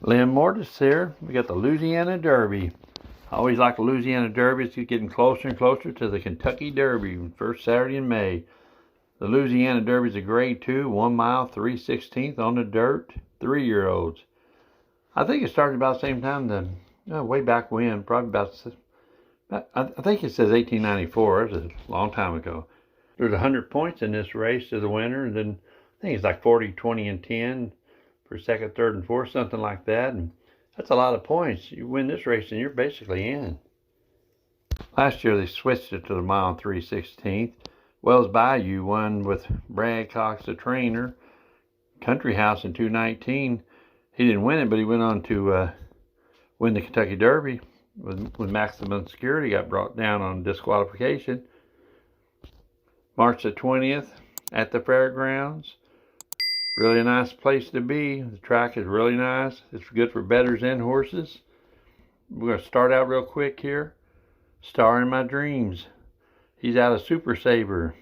Lynn Mortis here. We got the Louisiana Derby. I always like the Louisiana Derby. It's getting closer and closer to the Kentucky Derby, first Saturday in May. The Louisiana Derby is a grade 2, 1 mile, 3/16 on the dirt, 3-year-olds. I think it started about the same time, way back when, probably I think it says 1894. It was a long time ago. There's 100 points in this race to the winner, and then I think it's like 40, 20, and 10 for second, third, and fourth, something like that. And that's a lot of points. You win this race and you're basically in. Last year they switched it to the mile and 3/16. Wells Bayou won with Brad Cox, the trainer. Country House in 219. He didn't win it, but he went on to win the Kentucky Derby with maximum security. Got brought down on disqualification. March the 20th at the fairgrounds. Really a nice place to be. The track is really nice. It's good for bettors and horses. We're going to start out real quick here. Star in My Dreams. He's out of Super Saver.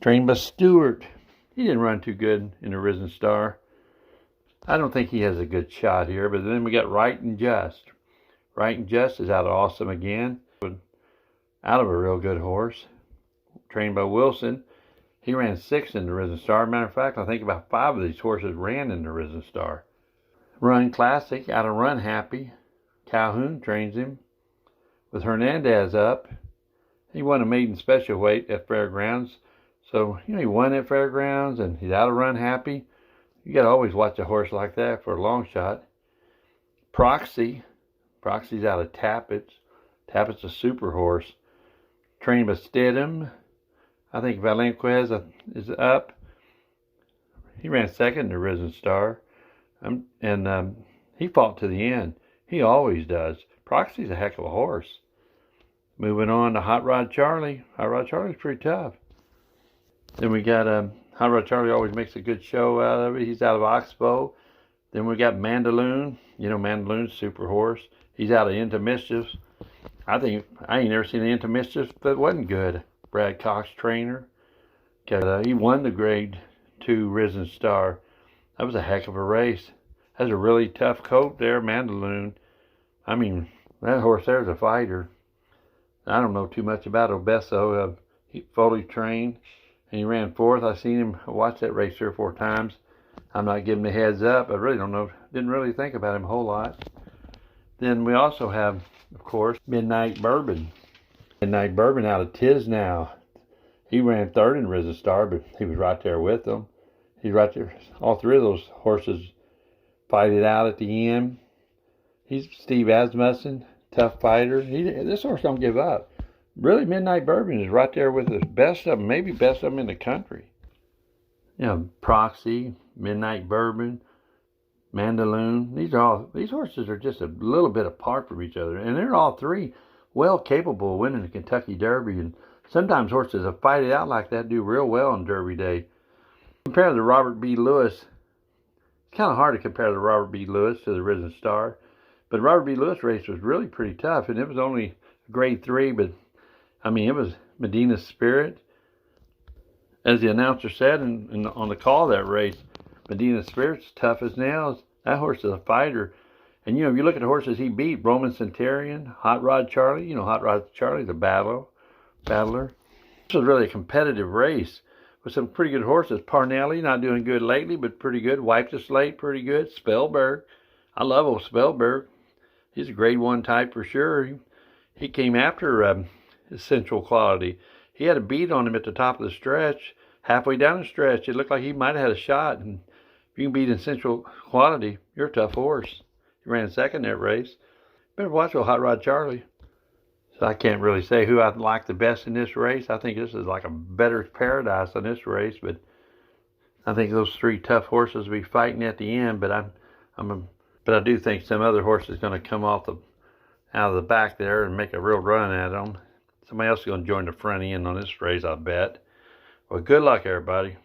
Trained by Stewart. He didn't run too good in the Risen Star. I don't think he has a good shot here. But then we got Right and Just. Right and Just is out of Awesome again. Out of a real good horse. Trained by Wilson. He ran 6 in the Risen Star. Matter of fact, I think about 5 of these horses ran in the Risen Star. Run Classic out of Run Happy. Calhoun trains him. With Hernandez up. He won a maiden special weight at Fairgrounds. So, he won at Fairgrounds and he's out of Run Happy. You got to always watch a horse like that for a long shot. Proxy. Proxy's out of Tappett's. Tappett's a super horse. Trained by Stidham. I think Valenquez is up. He ran second in the Risen Star. He fought to the end. He always does. Proxy's a heck of a horse. Moving on to Hot Rod Charlie. Hot Rod Charlie's pretty tough. Then we got Hot Rod Charlie always makes a good show out of it. He's out of Oxbow. Then we got Mandaloun. Mandaloun's super horse. He's out of Into Mischief. I ain't never seen an Into Mischief that wasn't good. Brad Cox trainer. He won the grade 2 Risen Star. That was a heck of a race. Has a really tough coat there, Mandaloun. I mean, that horse there's a fighter. I don't know too much about Obeso. He fully trained, and he ran 4th. I seen him watch that race 3 or 4 times. I'm not giving the heads up. I really don't know. Didn't really think about him a whole lot. Then we also have, of course, Midnight Bourbon. Midnight Bourbon out of Tisnow. He ran 3rd in Risen Star, but he was right there with them. He's right there. All 3 of those horses fight it out at the end. He's Steve Asmussen, tough fighter. This horse don't give up. Really, Midnight Bourbon is right there with the best of them, maybe best of them in the country. Proxy, Midnight Bourbon, Mandaloun. These horses are just a little bit apart from each other, and they're all 3 well capable of winning the Kentucky Derby. And sometimes horses that fight it out like that do real well on Derby Day. Compare the Robert B. Lewis. It's kind of hard to compare the Robert B. Lewis to the Risen Star. But the Robert B. Lewis race was really pretty tough. And it was only grade 3. But, it was Medina Spirit. As the announcer said on the call of that race, Medina Spirit's tough as nails. That horse is a fighter. And, if you look at the horses he beat, Roman Centurion, Hot Rod Charlie, Hot Rod Charlie's a battler. This was really a competitive race with some pretty good horses. Parnelli, not doing good lately, but pretty good. Wiped the Slate, pretty good. Spellberg. I love old Spellberg. He's a grade 1 type for sure. He came after Essential Quality. He had a beat on him at the top of the stretch. Halfway down the stretch, it looked like he might have had a shot. And if you can beat Essential Quality, you're a tough horse. He ran 2nd that race. Better watch old Hot Rod Charlie. So I can't really say who I like the best in this race. I think this is like a better paradise on this race, but I think those 3 tough horses will be fighting at the end. But I do think some other horse is going to come out of the back there and make a real run at them. Somebody else is going to join the front end on this race, I bet. Well, good luck, everybody.